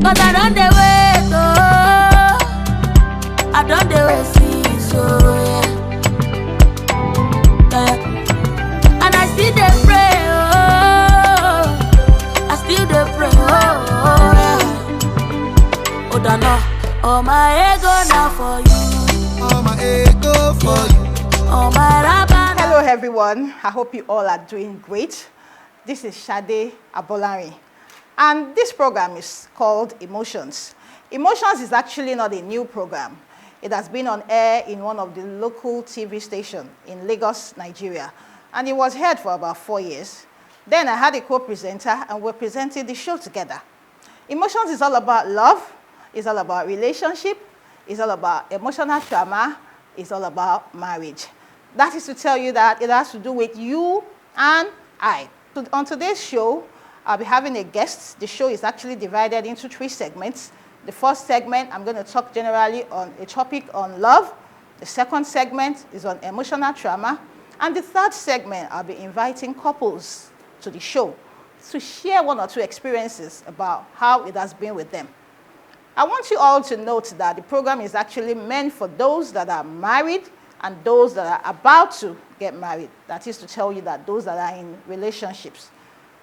Cause I don't dey wait, oh. I don't dey wait, see, so yeah. And I still dey pray, oh. I still dey pray, oh, yeah. Oh, don't know. Oh, my ego now for you. Oh, my ego for you. Oh, my rabba. Hello everyone, I hope you all are doing great. This is Shade Abolari, and this program is called Emotions. Emotions is actually not a new program. It has been on air in one of the local TV stations in Lagos, Nigeria, and it was heard for about 4 years. Then I had a co-presenter and we presented the show together. Emotions is all about love, it's all about relationship, it's all about emotional trauma, it's all about marriage. That is to tell you that it has to do with you and I. So on today's show, I'll be having a guest. The show is actually divided into 3 segments. The first segment, I'm going to talk generally on a topic on love. The second segment is on emotional trauma. And the third segment, I'll be inviting couples to the show to share 1 or 2 experiences about how it has been with them. I want you all to note that the program is actually meant for those that are married and those that are about to get married. That is to tell you that those that are in relationships.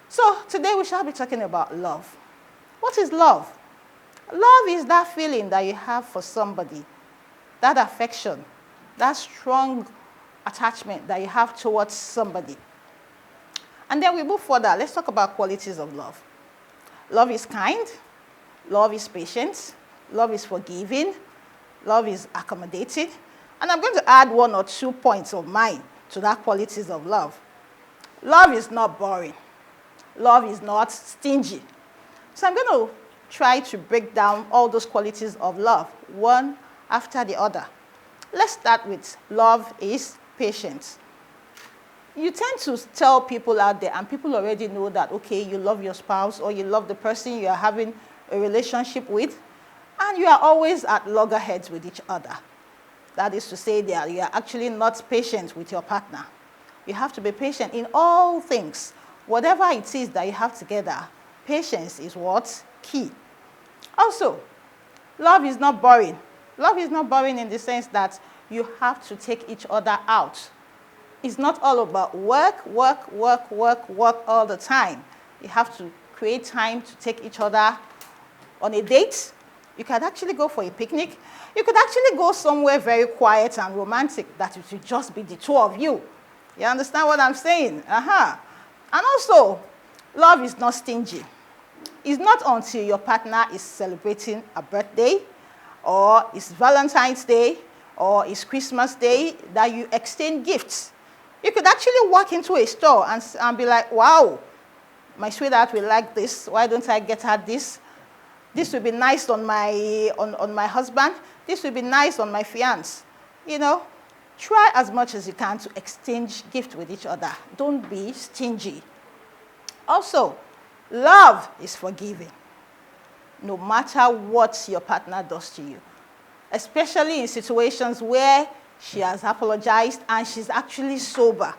So today we shall be talking about love. What is love? Love is that feeling that you have for somebody, that affection, that strong attachment that you have towards somebody. And then we move further. Let's talk about qualities of love. Love is kind. Love is patient. Love is forgiving. Love is accommodating. And I'm going to add 1 or 2 points of mine to that qualities of love. Love is not boring. Love is not stingy. So I'm going to try to break down all those qualities of love, one after the other. Let's start with love is patient. You tend to tell people out there, and people already know that, okay, you love your spouse or you love the person you are having a relationship with, and you are always at loggerheads with each other. That is to say that you are actually not patient with your partner. You have to be patient in all things. Whatever it is that you have together, patience is what's key. Also, love is not boring. Love is not boring in the sense that you have to take each other out. It's not all about work all the time. You have to create time to take each other on a date. You can actually go for a picnic. You could actually go somewhere very quiet and romantic that it will just be the 2 of you. You understand what I'm saying? And also, love is not stingy. It's not until your partner is celebrating a birthday, or it's Valentine's Day, or it's Christmas Day that you exchange gifts. You could actually walk into a store and be like, wow, my sweetheart will like this. Why don't I get her this? This will be nice on my husband. This will be nice on my fiancé. You know, try as much as you can to exchange gifts with each other. Don't be stingy. Also, love is forgiving, no matter what your partner does to you, especially in situations where she has apologized and she's actually sober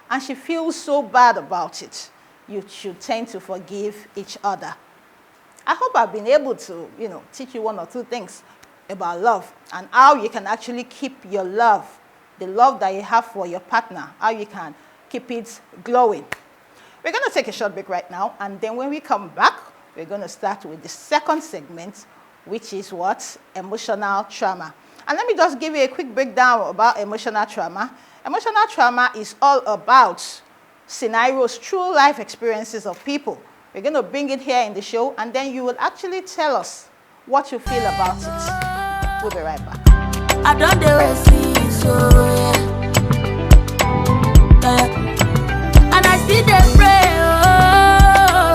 and she feels so bad about it. You should tend to forgive each other. I hope I've been able to, teach you 1 or 2 things about love and how you can actually keep your love, the love that you have for your partner, how you can keep it glowing. We're going to take a short break right now, and then when we come back, we're going to start with the second segment, which is what? Emotional trauma. And let me just give you a quick breakdown about emotional trauma. Emotional trauma is all about scenarios, true life experiences of people. We're going to bring it here in the show, and then you will actually tell us what you feel about it. We'll be right back. I don't dey see, so yeah. And I still dey pray, oh.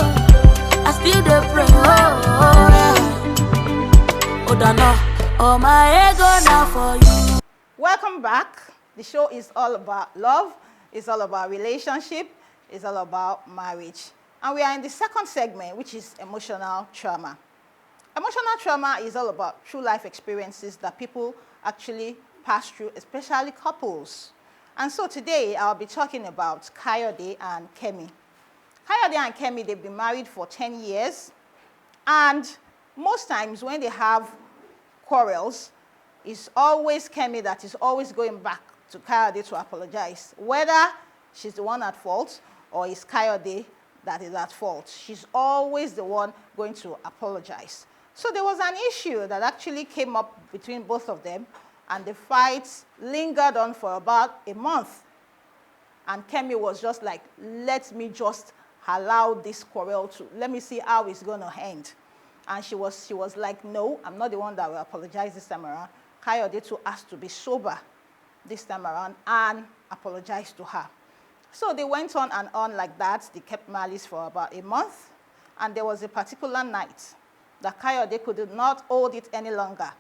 I still dey pray, oh, yeah. Oh, don't know. Oh, my ego now for you. Welcome back. The show is all about love. It's all about relationship. It's all about marriage. And we are in the second segment, which is emotional trauma. Emotional trauma is all about true life experiences that people actually pass through, especially couples. And so today I'll be talking about Kayode and Kemi. Kayode and Kemi, they've been married for 10 years. And most times when they have quarrels, it's always Kemi that is always going back to Kayode to apologize. Whether she's the one at fault or it's Kayode that is at fault, she's always the one going to apologize. So there was an issue that actually came up between both of them, and the fight lingered on for about a month. And Kemi was just like, let me just allow this quarrel to, let me see how it's going to end. And she was like, no, I'm not the one that will apologize this time around. Kayode too has to be sober this time around and apologize to her. So they went on and on like that. They kept malice for about a month. And there was a particular night that Kayode could not hold it any longer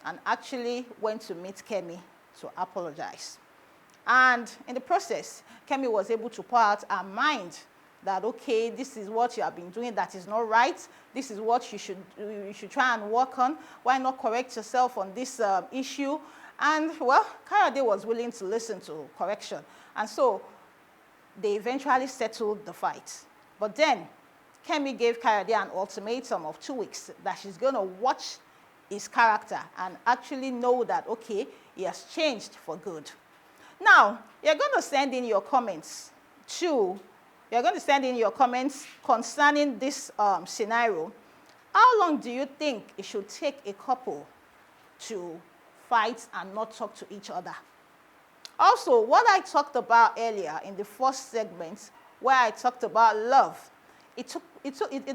and actually went to meet Kemi to apologize. And in the process, Kemi was able to pour out her mind that, okay, this is what you have been doing that is not right. This is what you should try and work on. Why not correct yourself on this issue? And, well, Kayode was willing to listen to correction. And so they eventually settled the fight. But then Kemi gave Kayode an ultimatum of 2 weeks that she's going to watch his character and actually know that, okay, he has changed for good. Now, you're going to send in your comments concerning this scenario. How long do you think it should take a couple to fight and not talk to each other? Also, what I talked about earlier in the first segment, where I talked about love, it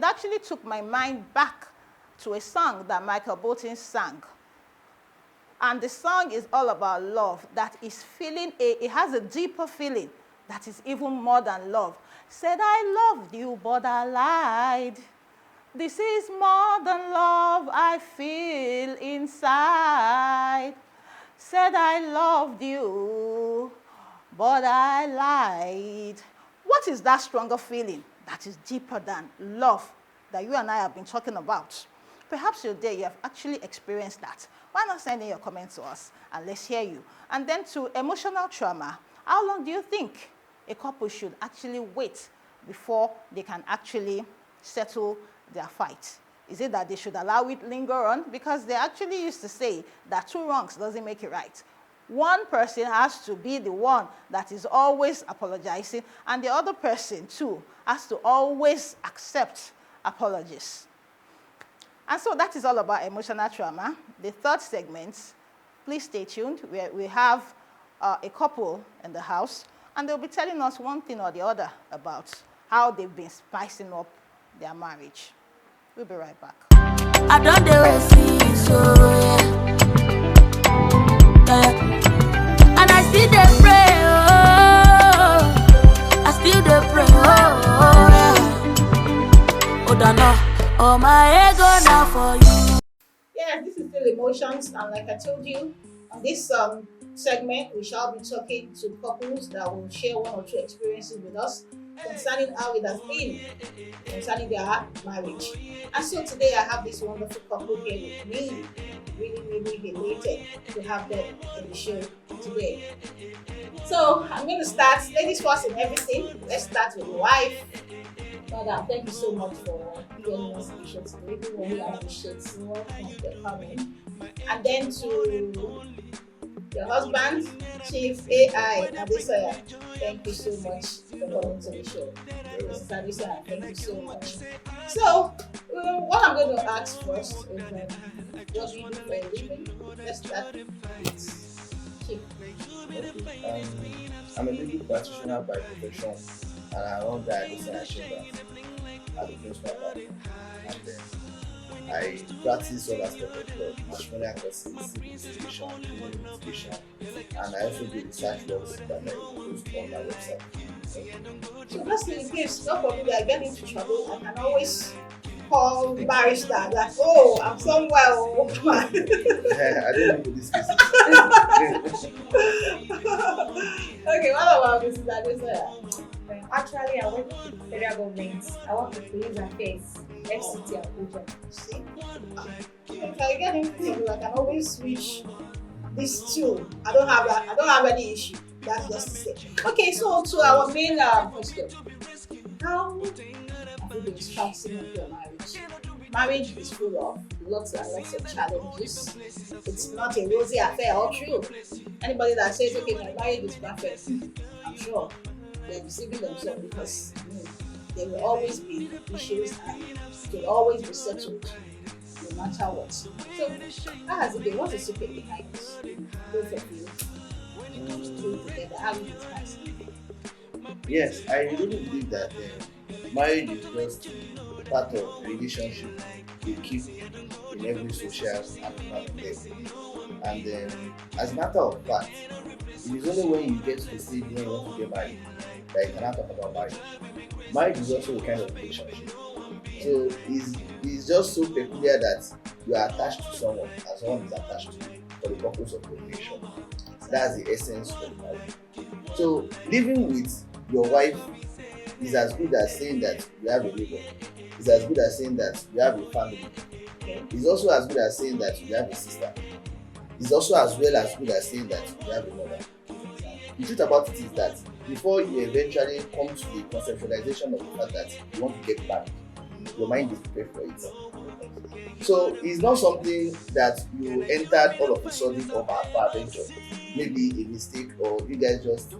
actually took my mind back to a song that Michael Bolton sang. And the song is all about love, that is it has a deeper feeling that is even more than love. Said, I loved you, but I lied. This is more than love I feel inside. Said, I loved you, but I lied. What is that stronger feeling that is deeper than love that you and I have been talking about? Perhaps you're there, you have actually experienced that. Why not send in your comments to us and let's hear you? And then to emotional trauma, how long do you think a couple should actually wait before they can actually settle their fight? Is it that they should allow it linger on? Because they actually used to say that 2 wrongs doesn't make it right. One person has to be the one that is always apologizing, and the other person too has to always accept apologies. And so that is all about emotional trauma. The third segment, please stay tuned, where we have a couple in the house, and they'll be telling us one thing or the other about how they've been spicing up their marriage. We'll be right back. I don't dare see so and I still dey pray, I still dey pray, oh my ego now for you. Yes, this is still emotions, and like I told you, on this segment, we shall be talking to couples that will share 1 or 2 experiences with us concerning how it has been concerning their marriage. And so today I have this wonderful couple here with me. Really elated to have them in the show today. So I'm going to start, ladies first in everything. Let's start with the wife. Madam, thank you so much for joining us in the show today. We really appreciate your coming. And then to your husband, Chief AI Adesoya, thank you so much for coming to the show. Mrs. Adesoya, thank you so much. So, what I'm going to ask first is what do you do for a living? Let's start with Chief. I'm a legal practitioner by profession, and I run the Adesoya Chamber at the principal level. And then I practice all aspects of law, matrimonial courses, civil litigation, criminal litigation, and I also do research works that I post on my website. So just in case, God forbid I get into trouble, I can always call barrister that, oh, I'm somewhere. Yeah, I don't know this case. Okay, what about Mrs. Adesoya? Actually, I work with the federal government. I work with police affairs, FCT Abuja. See? If I get into trouble, I can always switch these two. I don't have any issue. That's just to say. Okay, so to our main question. How have you been spicing up your marriage? marriage is full of lots and lots of challenges. It's not a rosy affair all through. Anybody that says, okay, my marriage is perfect, I'm sure they're deceiving themselves because there will always be issues and it will always be settled no matter what. So, how has it been? What's the secret behind this? Both of you two together, how did it pass? Yes, I really believe that marriage is just part of relationship we keep in every social and And as a matter of fact, it is only when you get to the stage when you want to get married that you cannot talk about marriage. Marriage is also a kind of relationship. So it's just so peculiar that you are attached to someone and someone is attached to you for the purpose of procreation. That's the essence of marriage. So living with your wife is as good as saying that you have a neighbor. It's as good as saying that you have a family. It's also as good as saying that you have a sister. It's also as well as good as saying that you have a mother. The truth about it is that before you eventually come to the conceptualization of the fact that you want to get married, your mind is prepared for it. So it's not something that you entered all of a sudden or by adventure. Maybe a mistake or you guys just